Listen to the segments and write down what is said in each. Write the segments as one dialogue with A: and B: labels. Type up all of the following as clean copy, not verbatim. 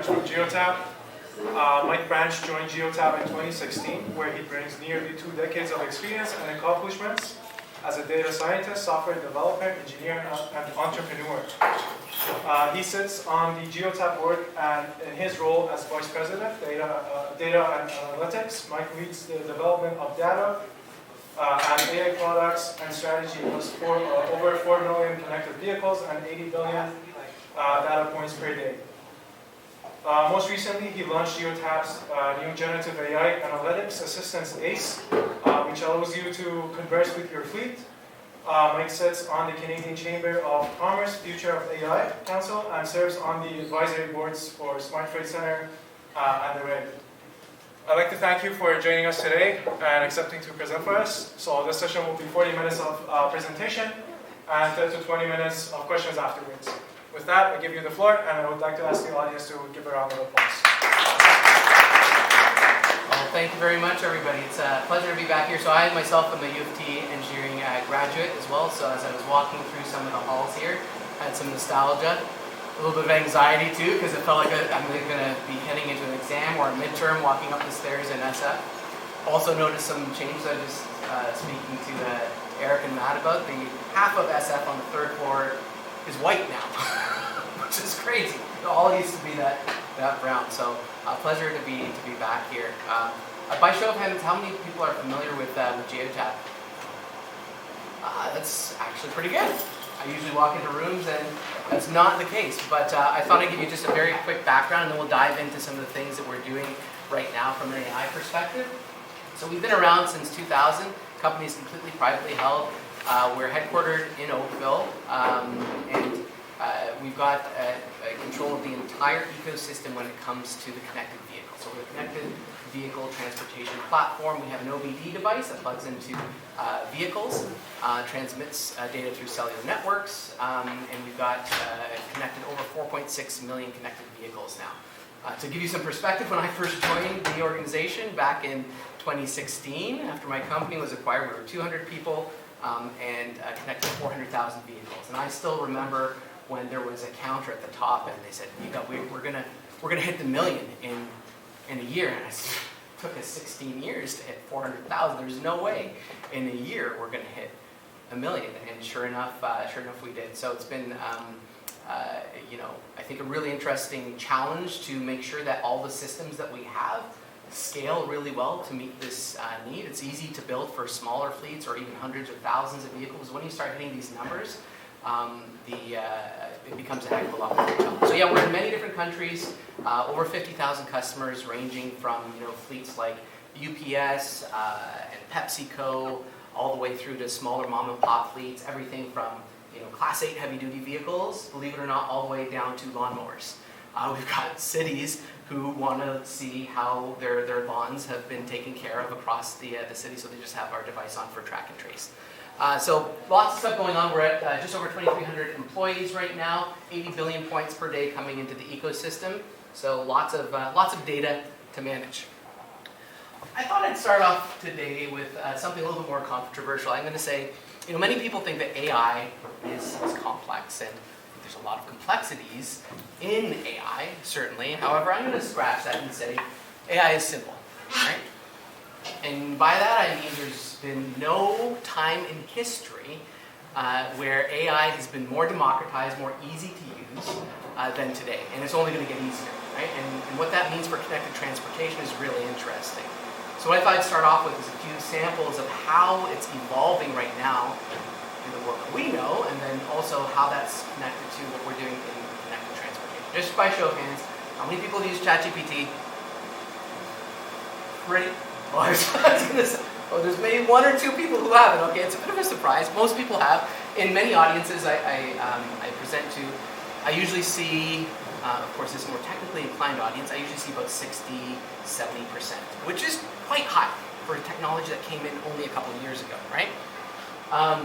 A: Branch from Geotab. Mike Branch joined Geotab in 2016, where he brings nearly 2 decades of experience and accomplishments as a data scientist, software developer, engineer, and entrepreneur. He sits on the Geotab board, and in his role as Vice President, Data and Analytics, Mike leads the development of data and AI products and strategy was over 4 million connected vehicles and 80 billion data points per day. Most recently, he launched Geotab's new generative AI analytics assistance ACE, which allows you to converse with your fleet. Mike sits on the Canadian Chamber of Commerce Future of AI Council and serves on the advisory boards for Smart Freight Center and the REG. I'd like to thank you for joining us today and accepting to present for us. So this session will be 40 minutes of presentation and 10 to 20 minutes of questions afterwards. With that, I give you the floor, and I would like to ask the audience to give a round of applause.
B: Well, thank you very much, everybody. It's a pleasure to be back here. So I myself am a UT-ITE engineering graduate as well, so as I was walking through some of the halls here, I had some nostalgia. A little bit of anxiety too, because it felt like I'm going to be heading into an exam or a midterm walking up the stairs in SF. Also noticed some changes. I was speaking to Eric and Matt about. The half of SF on the 3rd floor is white now, which is crazy. It all used to be that brown. So a pleasure to be back here. By show of hands, how many people are familiar with Geotab? That's actually pretty good. I usually walk into rooms and that's not the case, but I thought I'd give you just a very quick background and then we'll dive into some of the things that we're doing right now from an AI perspective. So we've been around since 2000. The company is completely privately held. We're headquartered in Oakville, and we've got control of the entire ecosystem when it comes to the connected vehicle. So we're the connected vehicle transportation platform. We have an OBD device that plugs into vehicles, transmits data through cellular networks, and we've got connected over 4.6 million connected vehicles now. To give you some perspective, when I first joined the organization back in 2016, after my company was acquired, we were 200 people and connected 400,000 vehicles. And I still remember when there was a counter at the top and they said, we're gonna hit the million in a year. And it took us 16 years to hit 400,000. There's no way in a year we're gonna hit a million. And sure enough we did. So it's been I think a really interesting challenge to make sure that all the systems that we have scale really well to meet this need. It's easy to build for smaller fleets or even hundreds or thousands of vehicles. When you start hitting these numbers, it becomes a heck of a lot more challenge. So yeah, we're in many different countries, over 50,000 customers ranging from fleets like UPS and PepsiCo, all the way through to smaller mom and pop fleets, everything from Class 8 heavy-duty vehicles, believe it or not, all the way down to lawnmowers. We've got cities who want to see how their lawns have been taken care of across the city, so they just have our device on for track and trace. So lots of stuff going on. We're at just over 2,300 employees right now, 80 billion points per day coming into the ecosystem. So lots of data to manage. I thought I'd start off today with something a little bit more controversial. I'm going to say, many people think that AI is complex, and there's a lot of complexities in AI, certainly. However, I'm going to scratch that and say AI is simple, right? And by that I mean there's been no time in history where AI has been more democratized, more easy to use than today. And it's only going to get easier, right? And what that means for connected transportation is really interesting. So what I thought I'd start off with is a few samples of how it's evolving right now in the world that we know, and then also how that's connected to what we're doing in connected transportation. Just by show of hands, how many people use ChatGPT? Pretty large. There's maybe 1 or 2 people who haven't. Okay, it's a bit of a surprise. Most people have. In many audiences I present to, I usually see, of course, this is a more technically inclined audience, I usually see about 60-70%, which is quite high for technology that came in only a couple of years ago, right?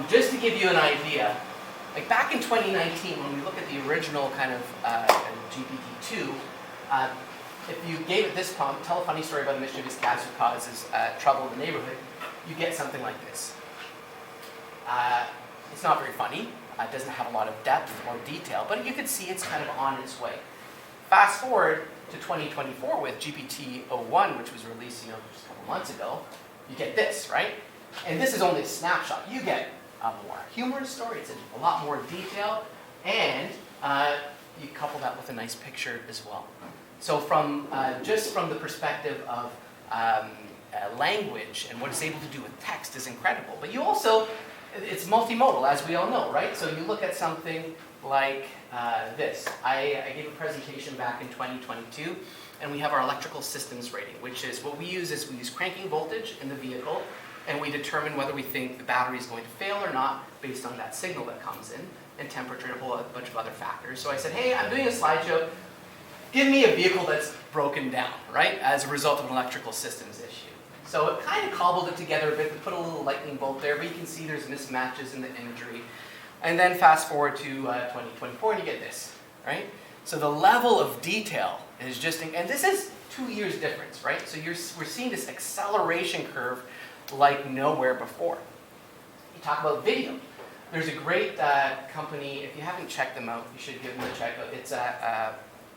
B: Just to give you an idea, like back in 2019, when we look at the original kind of GPT-2, if you gave it this prompt, tell a funny story about a mischievous cat who causes trouble in the neighborhood, you get something like this. It's not very funny. It doesn't have a lot of depth or detail, but you can see it's kind of on its way. Fast forward to 2024 with GPT-01, which was released just a couple months ago, you get this, right? And this is only a snapshot. You get a more humorous story. It's a lot more detail, and you couple that with a nice picture as well. So from just from the perspective of language and what it's able to do with text is incredible. But you also, it's multimodal, as we all know, right? So you look at something like this. I gave a presentation back in 2022, and we have our electrical systems rating, which is what we use cranking voltage in the vehicle, and we determine whether we think the battery is going to fail or not based on that signal that comes in, and temperature and a whole bunch of other factors. So I said, hey, I'm doing a slideshow. Give me a vehicle that's broken down, right, as a result of an electrical systems issue. So it kind of cobbled it together a bit, to put a little lightning bolt there, but you can see there's mismatches in the imagery. And then fast forward to 2024, and you get this, right? So the level of detail is just, and this is 2 years difference, right? So we're seeing this acceleration curve like nowhere before. You talk about video. There's a great company, if you haven't checked them out, you should give them a check out. It's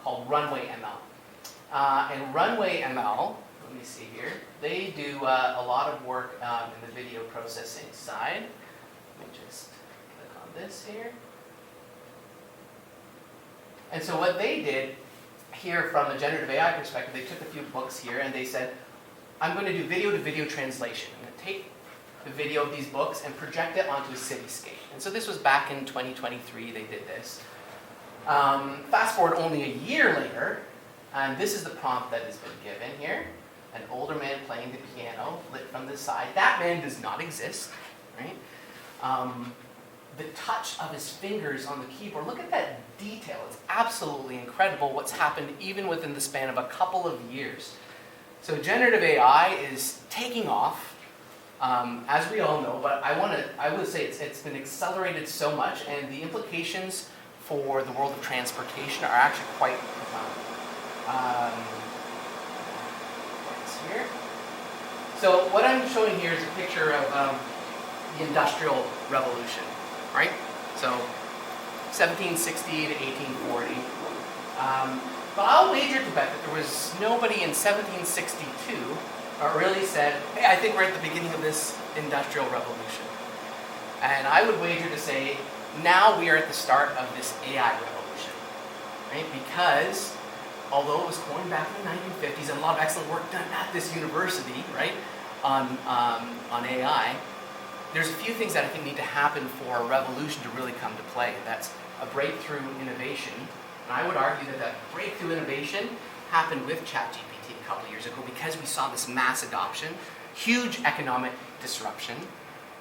B: called Runway ML. And Runway ML, let me see here, they do a lot of work in the video processing side. Let me just click on this here. And so what they did here from a generative AI perspective, they took a few books here and they said, I'm going to do video-to-video translation. I'm going to take the video of these books and project it onto a cityscape. And so this was back in 2023, they did this. Fast forward only a year later, and this is the prompt that has been given here. An older man playing the piano, lit from the side. That man does not exist, right? The touch of his fingers on the keyboard, look at that detail. It's absolutely incredible what's happened even within the span of a couple of years. So generative AI is taking off, as we all know, but I would say it's been accelerated so much, and the implications for the world of transportation are actually quite profound. Here. So what I'm showing here is a picture of the Industrial Revolution, right? So 1760 to 1840. But I'll wager to bet that there was nobody in 1762 really said, hey, I think we're at the beginning of this Industrial Revolution. And I would wager to say, now we are at the start of this AI revolution, right? Because although it was coined back in the 1950s and a lot of excellent work done at this university, right, on AI, there's a few things that I think need to happen for a revolution to really come to play. That's a breakthrough innovation. And I would argue that that breakthrough innovation happened with ChatGPT a couple of years ago because we saw this mass adoption, huge economic disruption.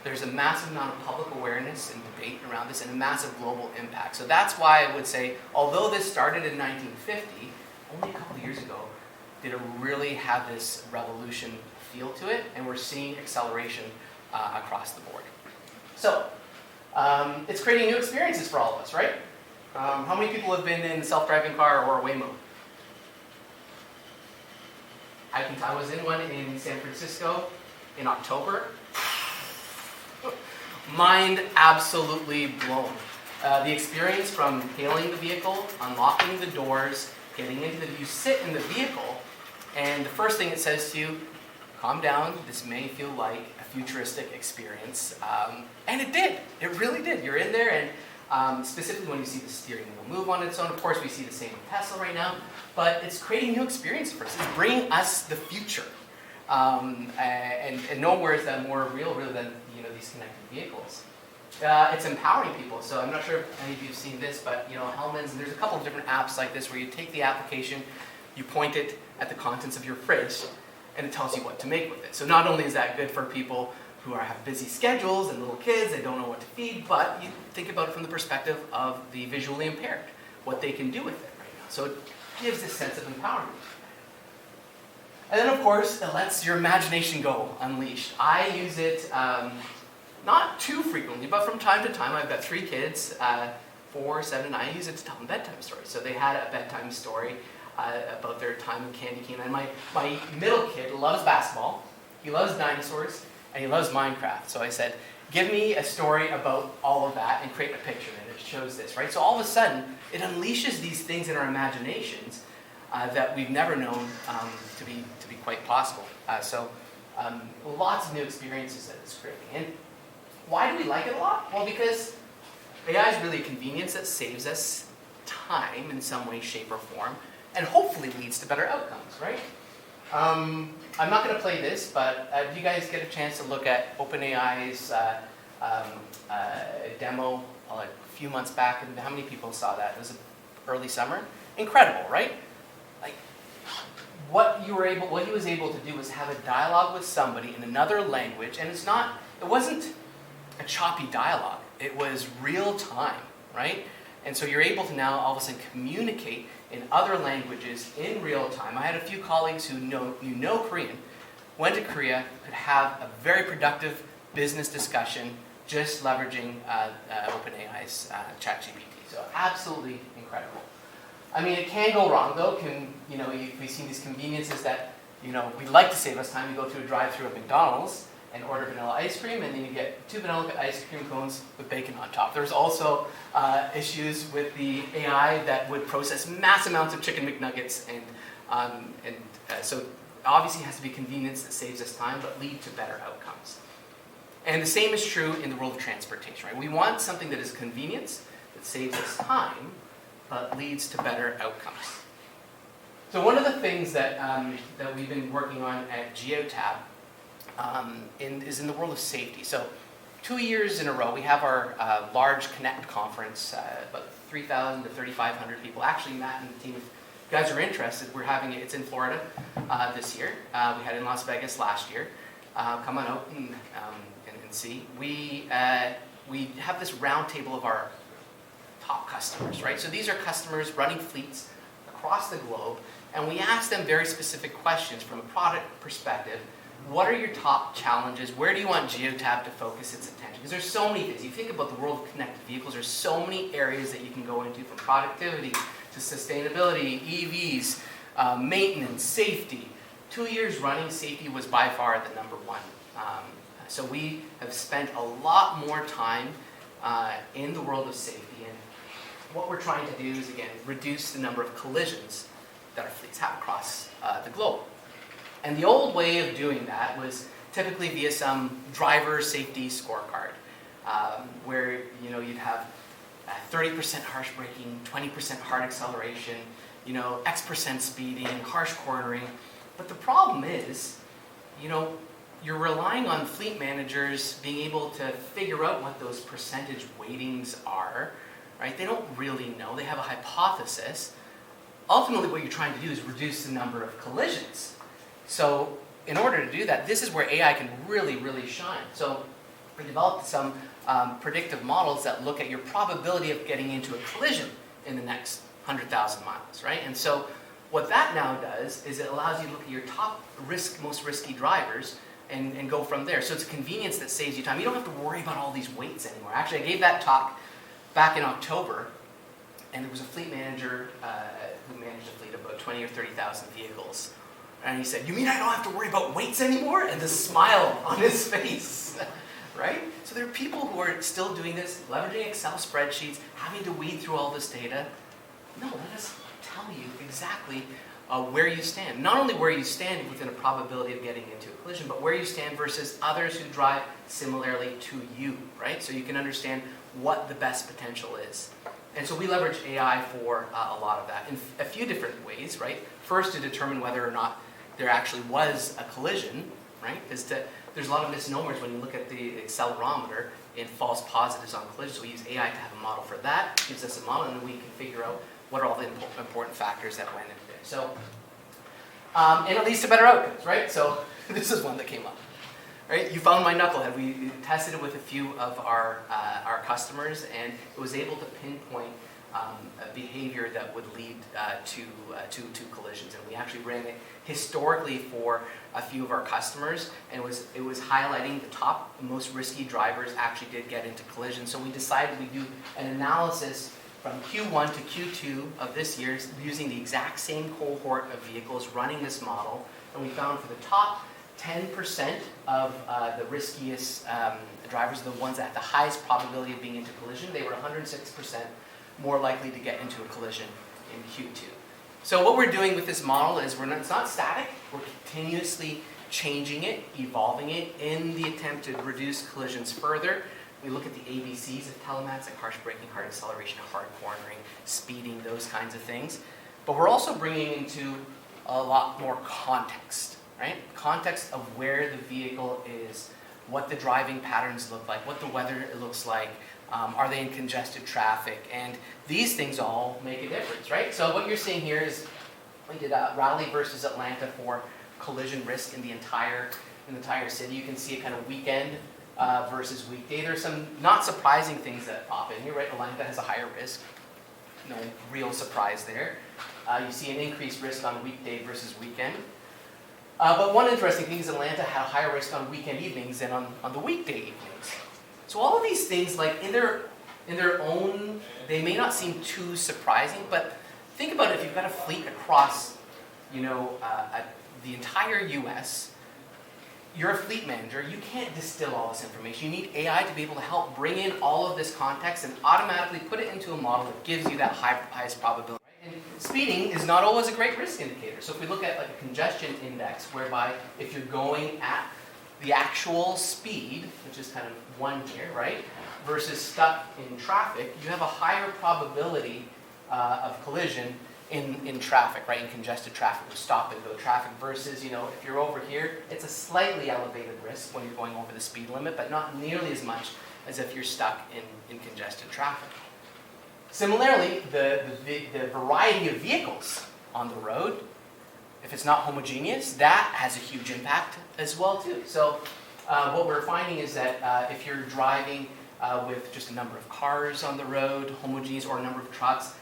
B: There's a massive amount of public awareness and debate around this and a massive global impact. So that's why I would say, although this started in 1950, only a couple of years ago did it really have this revolution feel to it, and we're seeing acceleration across the board. So, it's creating new experiences for all of us, right? How many people have been in a self-driving car or a Waymo? I was in one in San Francisco in October. Mind absolutely blown. The experience from hailing the vehicle, unlocking the doors, getting into you sit in the vehicle, and the first thing it says to you, calm down, this may feel like a futuristic experience. And it did. It really did. You're in there, and specifically when you see the steering wheel move on its own. Of course, we see the same with Tesla right now, but it's creating new experiences for us. It's bringing us the future. And nowhere is that more real really than these connected vehicles. It's empowering people. So I'm not sure if any of you have seen this, but Hellman's, and there's a couple of different apps like this where you take the application, you point it at the contents of your fridge, and it tells you what to make with it. So not only is that good for people who have busy schedules and little kids, they don't know what to feed, but you think about it from the perspective of the visually impaired, what they can do with it right now. So it gives this sense of empowerment. And then of course, it lets your imagination go unleashed. I use it not too frequently, but from time to time. I've got 3 kids, 4, 7, and 9. I use it to tell them bedtime stories. So they had a bedtime story about their time in Candy Cane. And my middle kid loves basketball, he loves dinosaurs, and he loves Minecraft. So I said, give me a story about all of that and create a picture, and it shows this, right? So all of a sudden, it unleashes these things in our imaginations that we've never known to be quite possible. Lots of new experiences at this creating. And why do we like it a lot? Well, because AI is really a convenience that saves us time in some way, shape, or form, and hopefully leads to better outcomes, right? I'm not going to play this, but if you guys get a chance to look at OpenAI's demo a few months back, and how many people saw that? It was early summer. Incredible, right? Like, what he was able to do was have a dialogue with somebody in another language, and it wasn't a choppy dialogue. It was real time, right? And so you're able to now all of a sudden communicate in other languages in real time. I had a few colleagues who knew no Korean, went to Korea, could have a very productive business discussion just leveraging OpenAI's ChatGPT. So absolutely incredible. I mean, it can go wrong though. We've seen these conveniences that, we'd like to save us time. You go through a drive-through at McDonald's and order vanilla ice cream, and then you get 2 vanilla ice cream cones with bacon on top. There's also issues with the AI that would process mass amounts of chicken McNuggets, and so obviously it has to be convenience that saves us time, but lead to better outcomes. And the same is true in the world of transportation, right? We want something that is convenience, that saves us time, but leads to better outcomes. So one of the things that we've been working on at Geotab is in the world of safety. So 2 years in a row, we have our large Connect conference, about 3,000 to 3,500 people. Actually, Matt and the team, if you guys are interested, we're having it. It's in Florida this year. We had it in Las Vegas last year. Come on out and see. We have this round table of our top customers, right? So these are customers running fleets across the globe, and we ask them very specific questions from a product perspective. What are your top challenges? Where do you want Geotab to focus its attention? Because there's so many things. You think about the world of connected vehicles, there's so many areas that you can go into, from productivity to sustainability, EVs, maintenance, safety. 2 years running, safety was by far the number one. So we have spent a lot more time in the world of safety, and what we're trying to do is, again, reduce the number of collisions that our fleets have across the globe. And the old way of doing that was typically via some driver safety scorecard, where you'd have 30% harsh braking, 20% hard acceleration, X% speeding, harsh cornering. But the problem is, you're relying on fleet managers being able to figure out what those percentage weightings are, right? They don't really know. They have a hypothesis. Ultimately, what you're trying to do is reduce the number of collisions. So in order to do that, this is where AI can really, really shine. So we developed some predictive models that look at your probability of getting into a collision in the next 100,000 miles, right? And so what that now does is it allows you to look at your top most risky drivers and go from there. So it's a convenience that saves you time. You don't have to worry about all these weights anymore. Actually, I gave that talk back in October, and there was a fleet manager who managed a fleet of about 20 or 30,000 vehicles. And he said, "You mean I don't have to worry about weights anymore?" And the smile on his face, right? So there are people who are still doing this, leveraging Excel spreadsheets, having to weed through all this data. No, let us tell you exactly where you stand. Not only where you stand within a probability of getting into a collision, but where you stand versus others who drive similarly to you, right? So you can understand what the best potential is. And so we leverage AI for a lot of that in a few different ways, right? First, to determine whether or not there actually was a collision, right? There's a lot of misnomers when you look at the accelerometer in false positives on collisions. So we use AI to have a model for that. It gives us a model, and then we can figure out what are all the important factors that went into there. So, and it leads to better outcomes, right? So this is one that came up. Right? You found my knucklehead. We tested it with a few of our customers, and it was able to pinpoint a behavior that would lead to collisions. And we actually ran it historically for a few of our customers, and it was highlighting the top most risky drivers actually did get into collisions. So we decided we'd do an analysis from Q1 to Q2 of this year using the exact same cohort of vehicles running this model, and we found for the top 10% of the riskiest drivers, the ones that had the highest probability of being into collision, they were 106% more likely to get into a collision in Q2. So what we're doing with this model is it's not static, we're continuously changing it, evolving it in the attempt to reduce collisions further. We look at the ABCs of telematics, like harsh braking, hard acceleration, hard cornering, speeding, those kinds of things. But we're also bringing into a lot more context, right? Context of where the vehicle is, what the driving patterns look like, what the weather looks like, are they in congested traffic, and these things all make a difference, right? So what you're seeing here is we did Raleigh versus Atlanta for collision risk in the entire city. You can see a kind of weekend versus weekday. There's some not surprising things that pop in here, right? Atlanta has a higher risk. No real surprise there. You see an increased risk on weekday versus weekend. But one interesting thing is Atlanta had a higher risk on weekend evenings than on the weekday evenings. So all of these things, like in their own, they may not seem too surprising, but think about it. If you've got a fleet across, the entire U.S., you're a fleet manager, you can't distill all this information. You need AI to be able to help bring in all of this context and automatically put it into a model that gives you that highest probability. And speeding is not always a great risk indicator. So if we look at like a congestion index, whereby if you're going at the actual speed, which is kind of 1 here, right, versus stuck in traffic, you have a higher probability of collision in traffic, right, in congested traffic, or stop and go traffic, versus, if you're over here, it's a slightly elevated risk when you're going over the speed limit, but not nearly as much as if you're stuck in congested traffic. Similarly, the variety of vehicles on the road, if it's not homogeneous, that has a huge impact as well too. So what we're finding is that if you're driving with just a number of cars on the road, homogeneous, or a number of trucks,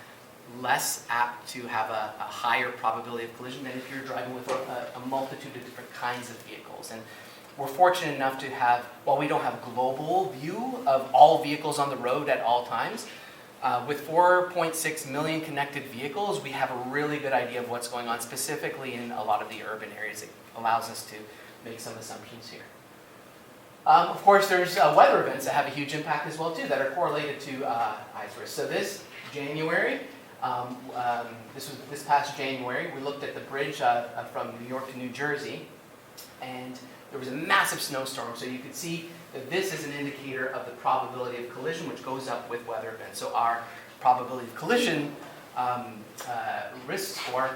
B: less apt to have a higher probability of collision than if you're driving with a multitude of different kinds of vehicles. And we're fortunate enough to have, while we don't have a global view of all vehicles on the road at all times, with 4.6 million connected vehicles, we have a really good idea of what's going on, specifically in a lot of the urban areas. It allows us to make some assumptions here. Of course, there's weather events that have a huge impact as well too, that are correlated to ITE risk. So this January, this past January, we looked at the bridge from New York to New Jersey, and there was a massive snowstorm. So you could see that this is an indicator of the probability of collision, which goes up with weather events. So our probability of collision risk score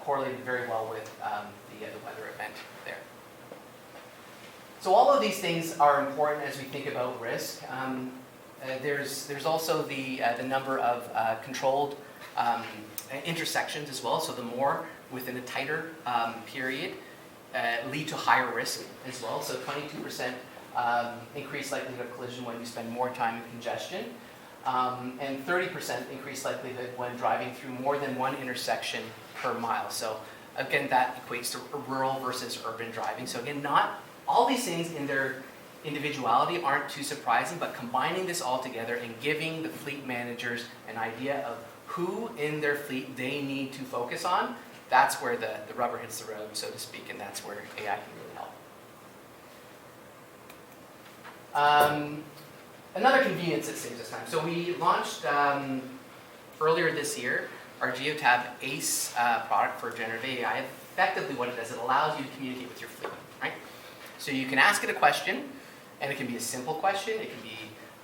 B: correlated very well with the weather event there. So all of these things are important as we think about risk. There's also the number of controlled intersections as well. So the more within a tighter period lead to higher risk as well. So 22% increased likelihood of collision when you spend more time in congestion, and 30% increased likelihood when driving through more than one intersection per mile. So again, that equates to rural versus urban driving. So again, not all these things in their individuality aren't too surprising, but combining this all together and giving the fleet managers an idea of who in their fleet they need to focus on, that's where the rubber hits the road, so to speak, and that's where AI can really help. Another convenience that saves us time. So we launched earlier this year our Geotab ACE product for generative AI. Effectively what it does, it allows you to communicate with your fleet, right? So you can ask it a question, and it can be a simple question, it can be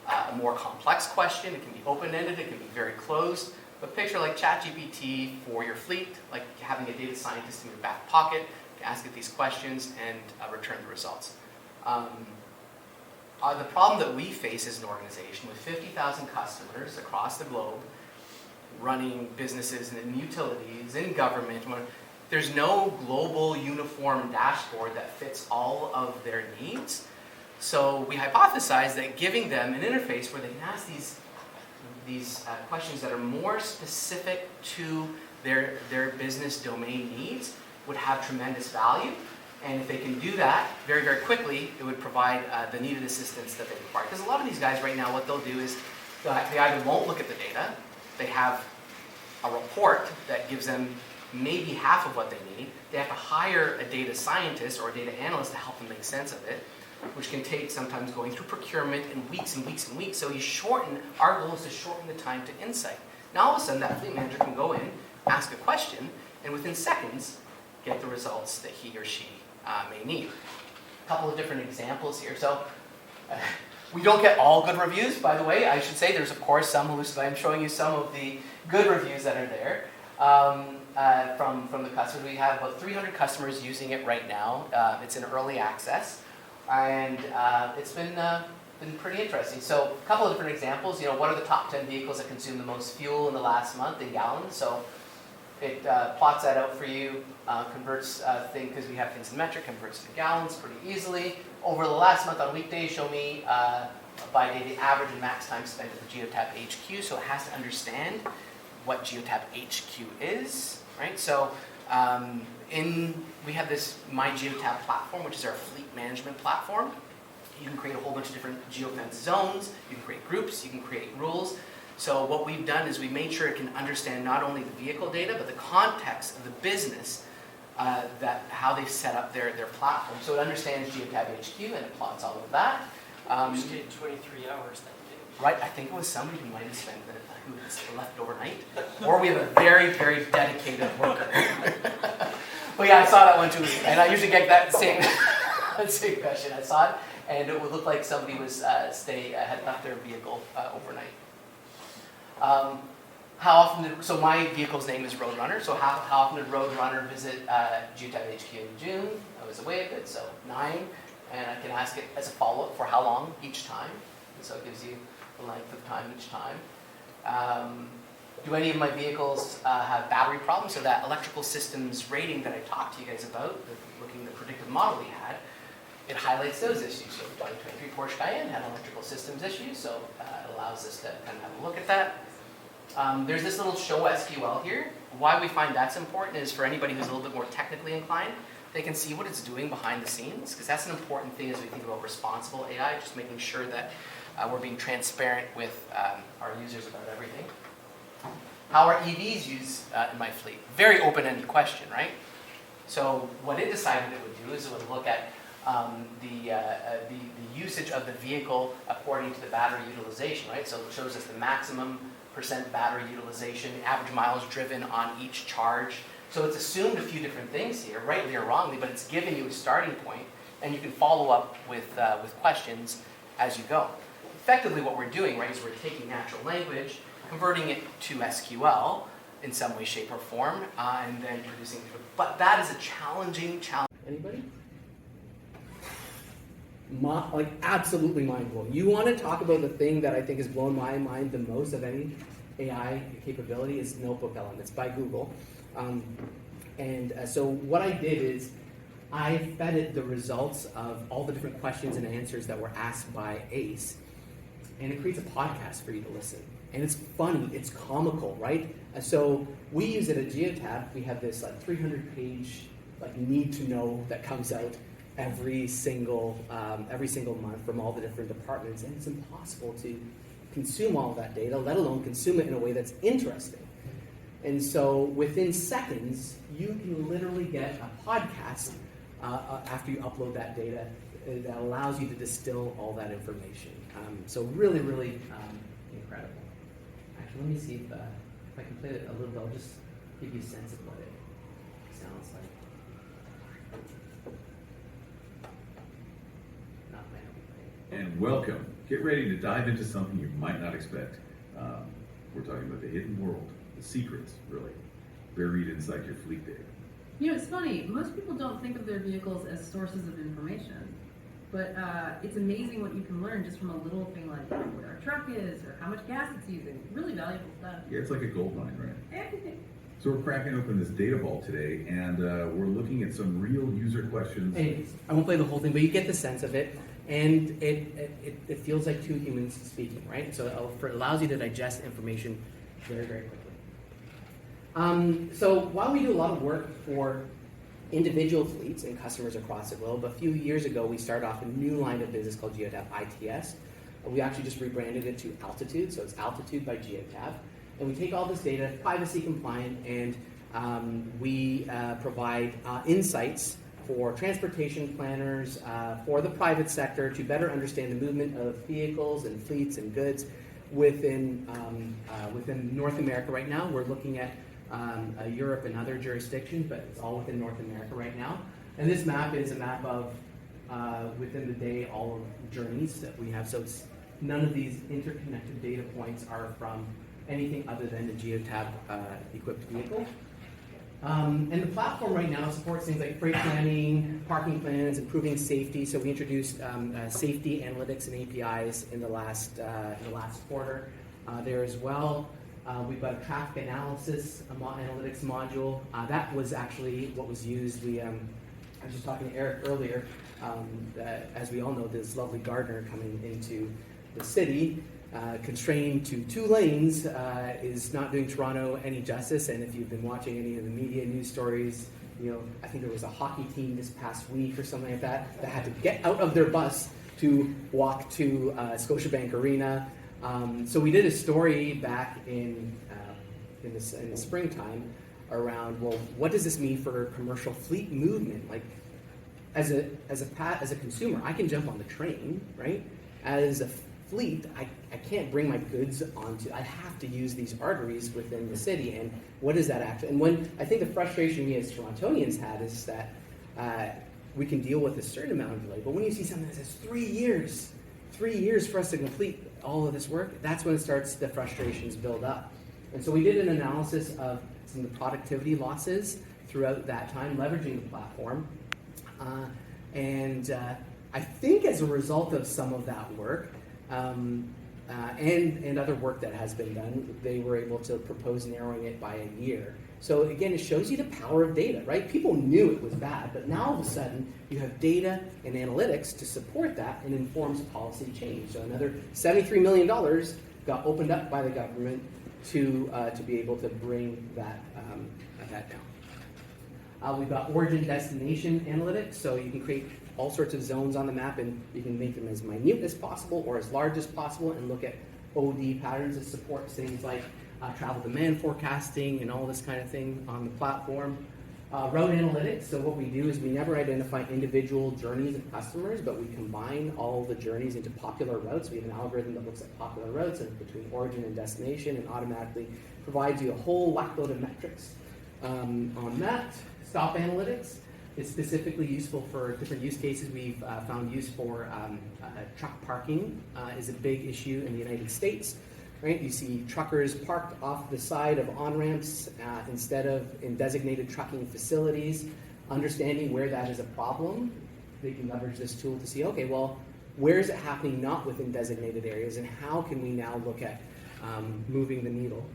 B: a more complex question, it can be open-ended, it can be very closed. But picture like ChatGPT for your fleet, like having a data scientist in your back pocket, you can ask it these questions and return the results. The problem that we face as an organization with 50,000 customers across the globe, running businesses and utilities and government, there's no global uniform dashboard that fits all of their needs. So we hypothesized that giving them an interface where they can ask these questions that are more specific to their business domain needs would have tremendous value. And if they can do that very, very quickly, it would provide the needed assistance that they require. Because a lot of these guys right now, what they'll do is they either won't look at the data, they have a report that gives them maybe half of what they need, they have to hire a data scientist or a data analyst to help them make sense of it, which can take sometimes going through procurement in weeks and weeks and weeks. So our goal is to shorten the time to insight. Now all of a sudden that fleet manager can go in, ask a question, and within seconds get the results that he or she may need. A couple of different examples here. So we don't get all good reviews, by the way. I should say there's of course some I'm showing you some of the good reviews that are there from the customers. We have about 300 customers using it right now. It's in early access, and it's been pretty interesting. So a couple of different examples. What are the top 10 vehicles that consume the most fuel in the last month in gallons? So it plots that out for you, converts things, because we have things in metric, converts to gallons pretty easily. Over the last month on weekdays, show me by day the average and max time spent at the Geotab HQ. So it has to understand what Geotab HQ is, right? So we have this My Geotab platform, which is our fleet management platform. You can create a whole bunch of different geofence zones, you can create groups, you can create rules. So what we've done is we made sure it can understand not only the vehicle data, but the context of the business, how they've set up their platform. So it understands Geotab HQ and it plots all of that.
C: You did 23 hours that day.
B: Right, I think it was somebody who might have spent who was left overnight. Or we have a very, very dedicated worker. But yeah, I saw that one too. And I usually get that same question. I saw it, and it would look like somebody was had left their vehicle overnight. How often so my vehicle's name is Roadrunner, so how often did Roadrunner visit Geotab HQ in June? I was away a bit, so 9, and I can ask it as a follow-up for how long each time, and so it gives you the length of time each time. Do any of my vehicles have battery problems? So that electrical systems rating that I talked to you guys about, looking at the predictive model we had, it highlights those issues. So 2023 Porsche Cayenne had electrical systems issues, so it allows us to kind of have a look at that. There's this little show SQL here. Why we find that's important is for anybody who's a little bit more technically inclined, they can see what it's doing behind the scenes, because that's an important thing as we think about responsible AI, just making sure that we're being transparent with our users about everything. How are EVs used in my fleet? Very open-ended question, right? So what it decided it would do is it would look at the usage of the vehicle according to the battery utilization, right? So it shows us the maximum % battery utilization, average miles driven on each charge. So it's assumed a few different things here, rightly or wrongly, but it's giving you a starting point, and you can follow up with questions as you go. Effectively what we're doing, right, is we're taking natural language, converting it to SQL in some way, shape, or form, and then producing it. But that is a challenging challenge. Anybody? Absolutely mind-blowing. You want to talk about the thing that I think has blown my mind the most of any AI capability is Notebook LM. It's by Google. So what I did is I fed it the results of all the different questions and answers that were asked by ACE, and it creates a podcast for you to listen. And it's funny, it's comical, right? So we use it at Geotab. We have this 300-page need to know that comes out every single month from all the different departments, and it's impossible to consume all of that data, let alone consume it in a way that's interesting. And so within seconds, you can literally get a podcast after you upload that data that allows you to distill all that information. So really, really incredible. Actually, let me see if I can play it a little bit. I'll just give you a sense of what it sounds like.
D: And welcome. Get ready to dive into something you might not expect. We're talking about the hidden world, the secrets, really, buried inside your fleet data.
E: It's funny. Most people don't think of their vehicles as sources of information, but it's amazing what you can learn just from a little thing like where our truck is or how much gas it's using. Really valuable stuff.
D: Yeah, it's like a gold mine, right?
E: Everything.
D: So we're cracking open this data vault today, and we're looking at some real user questions.
B: Anyways, I won't play the whole thing, but you get the sense of it. And it feels like two humans speaking, right? So it allows you to digest information very, very quickly. So while we do a lot of work for individual fleets and customers across the globe, a few years ago we started off a new line of business called Geotab ITS. We actually just rebranded it to Altitude, so it's Altitude by Geotab. And we take all this data, privacy compliant, and we provide insights for transportation planners, for the private sector to better understand the movement of vehicles and fleets and goods within North America right now. We're looking at Europe and other jurisdictions, but it's all within North America right now. And this map is a map of, within the day, all of journeys that we have. So none of these interconnected data points are from anything other than the Geotab equipped vehicle. And the platform right now supports things like freight planning, parking plans, improving safety. So we introduced safety analytics and APIs in the last quarter there as well. We've got a traffic analysis analytics module. That was actually what was used. I was just talking to Eric earlier. As we all know, this lovely gardener coming into the city, constrained to 2 lanes, is not doing Toronto any justice. And if you've been watching any of the media news stories, I think there was a hockey team this past week or something like that had to get out of their bus to walk to Scotiabank Arena. So we did a story back in the springtime around, well, what does this mean for commercial fleet movement? Like, as a consumer, I can jump on the train, right? As a fleet, I can't bring my goods onto. I have to use these arteries within the city. And what is that actually? And when I think the frustration we as Torontonians had is that we can deal with a certain amount of delay, but when you see something that says 3 years for us to complete all of this work, that's when the frustrations build up. And so we did an analysis of some of the productivity losses throughout that time, leveraging the platform. I think as a result of some of that work, and other work that has been done, they were able to propose narrowing it by a year. So again, it shows you the power of data, right? People knew it was bad, but now all of a sudden you have data and analytics to support that and informs policy change. So another $73 million got opened up by the government to be able to bring that down. We've got origin destination analytics, so you can create all sorts of zones on the map, and you can make them as minute as possible or as large as possible and look at OD patterns that support things like travel demand forecasting and all this kind of thing on the platform. Route analytics, so what we do is we never identify individual journeys of customers, but we combine all the journeys into popular routes. We have an algorithm that looks at popular routes and between origin and destination and automatically provides you a whole whackload of metrics on that. Stop analytics is specifically useful for different use cases. We've found use for truck parking is a big issue in the United States. Right? You see truckers parked off the side of on-ramps instead of in designated trucking facilities. Understanding where that is a problem, they can leverage this tool to see, okay, well, where is it happening not within designated areas, and how can we now look at moving the needle?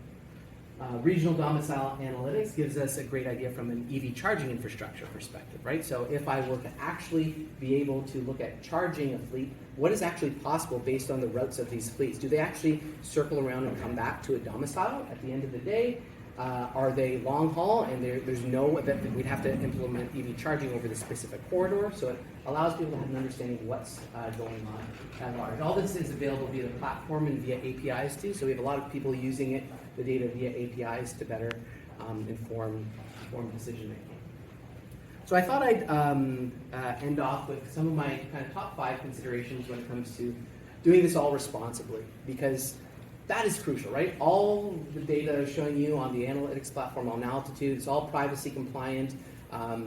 B: Regional domicile analytics gives us a great idea from an EV charging infrastructure perspective, right? So if I were to actually be able to look at charging a fleet, what is actually possible based on the routes of these fleets? Do they actually circle around and come back to a domicile at the end of the day? Are they long haul and there's no, that we'd have to implement EV charging over the specific corridor? So it allows people to have an understanding of what's going on at large. All this is available via the platform and via APIs too. So we have a lot of people using it, the data via APIs to better inform decision making. So I thought I'd end off with some of my kind of top 5 considerations when it comes to doing this all responsibly, because that is crucial, right? All the data showing you on the analytics platform on altitude, it's all privacy compliant.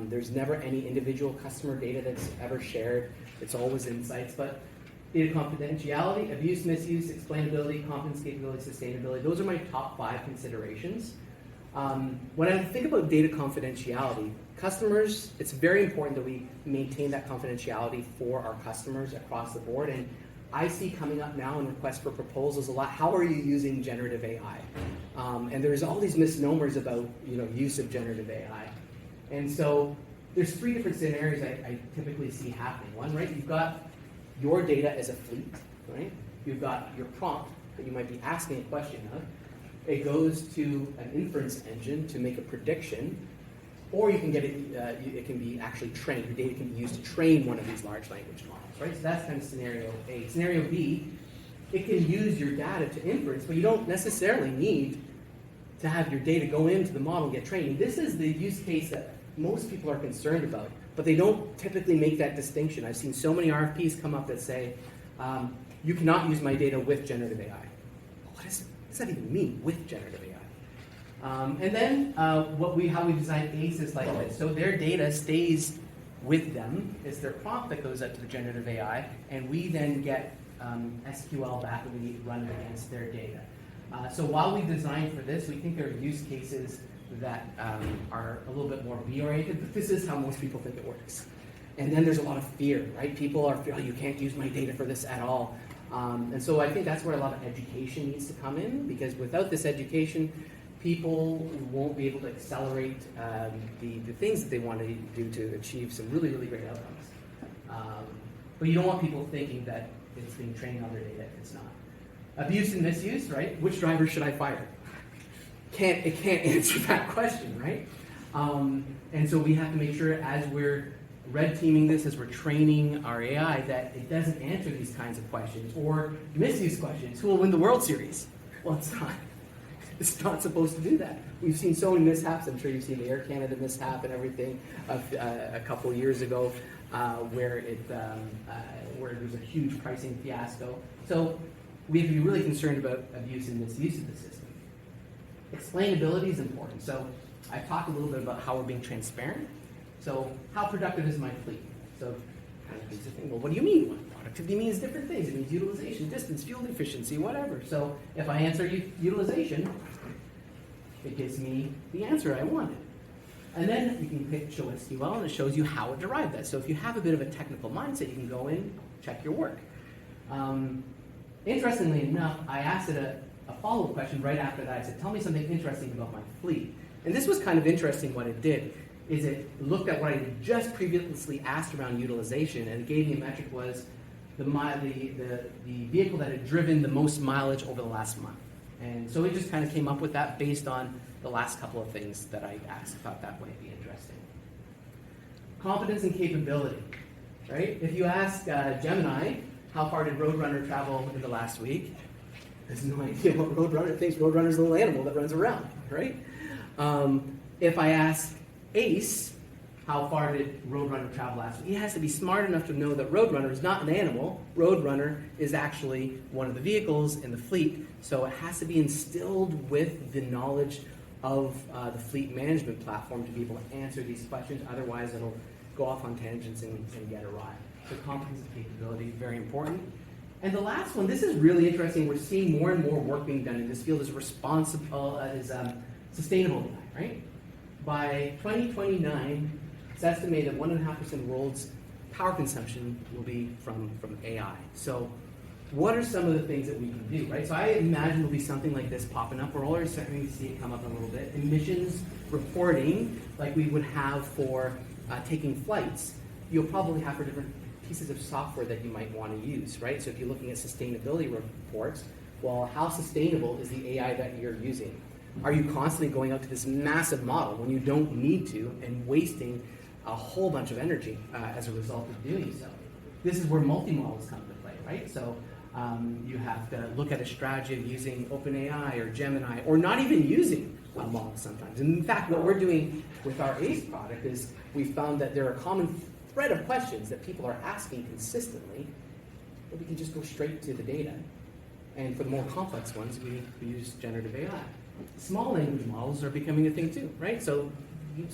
B: There's never any individual customer data that's ever shared. It's always insights, but data confidentiality, abuse, misuse, explainability, competence, capability, sustainability, those are my top 5 considerations. When I think about data confidentiality, customers, it's very important that we maintain that confidentiality for our customers across the board. And I see coming up now in requests for proposals a lot, how are you using generative AI? And there's all these misnomers about use of generative AI. And so there's 3 different scenarios I typically see happening. One, right, you've got your data as a fleet, right? You've got your prompt that you might be asking a question of. It goes to an inference engine to make a prediction, or you can get it, it can be actually trained. Your data can be used to train one of these large language models, right? So that's kind of scenario A. Scenario B, it can use your data to inference, but you don't necessarily need to have your data go into the model and get trained. And this is the use case that most people are concerned about, but they don't typically make that distinction. I've seen so many RFPs come up that say, you cannot use my data with generative AI. does that even mean with generative AI? And then how we design ACE is like this. So their data stays with them. It's their prompt that goes up to the generative AI, and we then get SQL back and we run it against their data. So while we designed for this, we think there are use cases that are a little bit more B-oriented, but this is how most people think it works. And then there's a lot of fear, right? People are feeling, oh, you can't use my data for this at all. And so I think that's where a lot of education needs to come in, because without this education, people won't be able to accelerate the things that they want to do to achieve some really, really great outcomes. But you don't want people thinking that it's being trained on their data if it's not. Abuse and misuse, right? Which driver should I fire? It can't answer that question, right? And so we have to make sure as we're red teaming this, as we're training our AI, that it doesn't answer these kinds of questions or misuse questions. Who will win the World Series? Well, it's not. It's not supposed to do that. We've seen so many mishaps. I'm sure you've seen the Air Canada mishap and everything a couple of years ago, where there was a huge pricing fiasco. So we have to be really concerned about abuse and misuse of the system. Explainability is important. So I've talked a little bit about how we're being transparent. So how productive is my fleet? So kind of basic thing. Well, what do you mean? Well, productivity means different things. It means utilization, distance, fuel efficiency, whatever. So if I answer utilization, it gives me the answer I wanted. And then you can pick show SQL, and it shows you how it derived that. So if you have a bit of a technical mindset, you can go in, check your work. Interestingly enough, I asked it a follow-up question right after that. I said, tell me something interesting about my fleet. And this was kind of interesting what it did, is it looked at what I had just previously asked around utilization, and it gave me a metric was the vehicle that had driven the most mileage over the last month. And so it just kind of came up with that based on the last couple of things that I asked. I thought that might be interesting. Competence and capability, right? If you ask Gemini, how far did Roadrunner travel in the last week? There's no idea what Roadrunner thinks. Roadrunner's a little animal that runs around, right? If I ask Ace, how far did Roadrunner travel last week? He has to be smart enough to know that Roadrunner is not an animal. Roadrunner is actually one of the vehicles in the fleet, so it has to be instilled with the knowledge of the fleet management platform to be able to answer these questions. Otherwise, it'll go off on tangents and get awry. So competence and capability, very important. And the last one, this is really interesting. We're seeing more and more work being done in this field is sustainable AI, right? By 2029, it's estimated that 1.5% of the world's power consumption will be from AI. So what are some of the things that we can do, right? So I imagine there'll be something like this popping up. We're already starting to see it come up a little bit. Emissions reporting, like we would have for taking flights, you'll probably have for different pieces of software that you might want to use, right? So if you're looking at sustainability reports, well, how sustainable is the AI that you're using? Are you constantly going out to this massive model when you don't need to and wasting a whole bunch of energy as a result of doing so? This is where multi-models come to play, right? So you have to look at a strategy of using OpenAI or Gemini, or not even using a model sometimes. And in fact, what we're doing with our ACE product is we found that there are a common thread of questions that people are asking consistently, but we can just go straight to the data. And for the more complex ones, we use generative AI. Small language models are becoming a thing too, right? So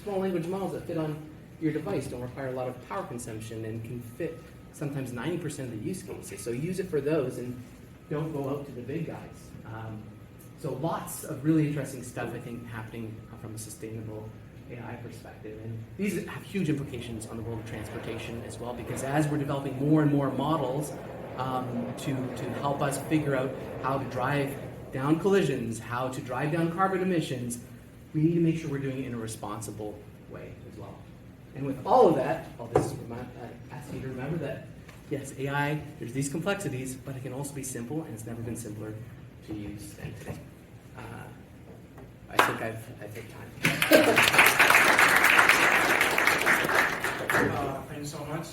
B: small language models that fit on your device don't require a lot of power consumption and can fit sometimes 90% of the use cases. So use it for those and don't go out to the big guys. So lots of really interesting stuff, I think, happening from a sustainable AI perspective. And these have huge implications on the world of transportation as well, because as we're developing more and more models to help us figure out how to drive down collisions, how to drive down carbon emissions, we need to make sure we're doing it in a responsible way as well. And with all of that, this is I ask you to remember that, yes, AI, there's these complexities, but it can also be simple, and it's never been simpler to use than today. I think I've hit time.
A: Thank you so much.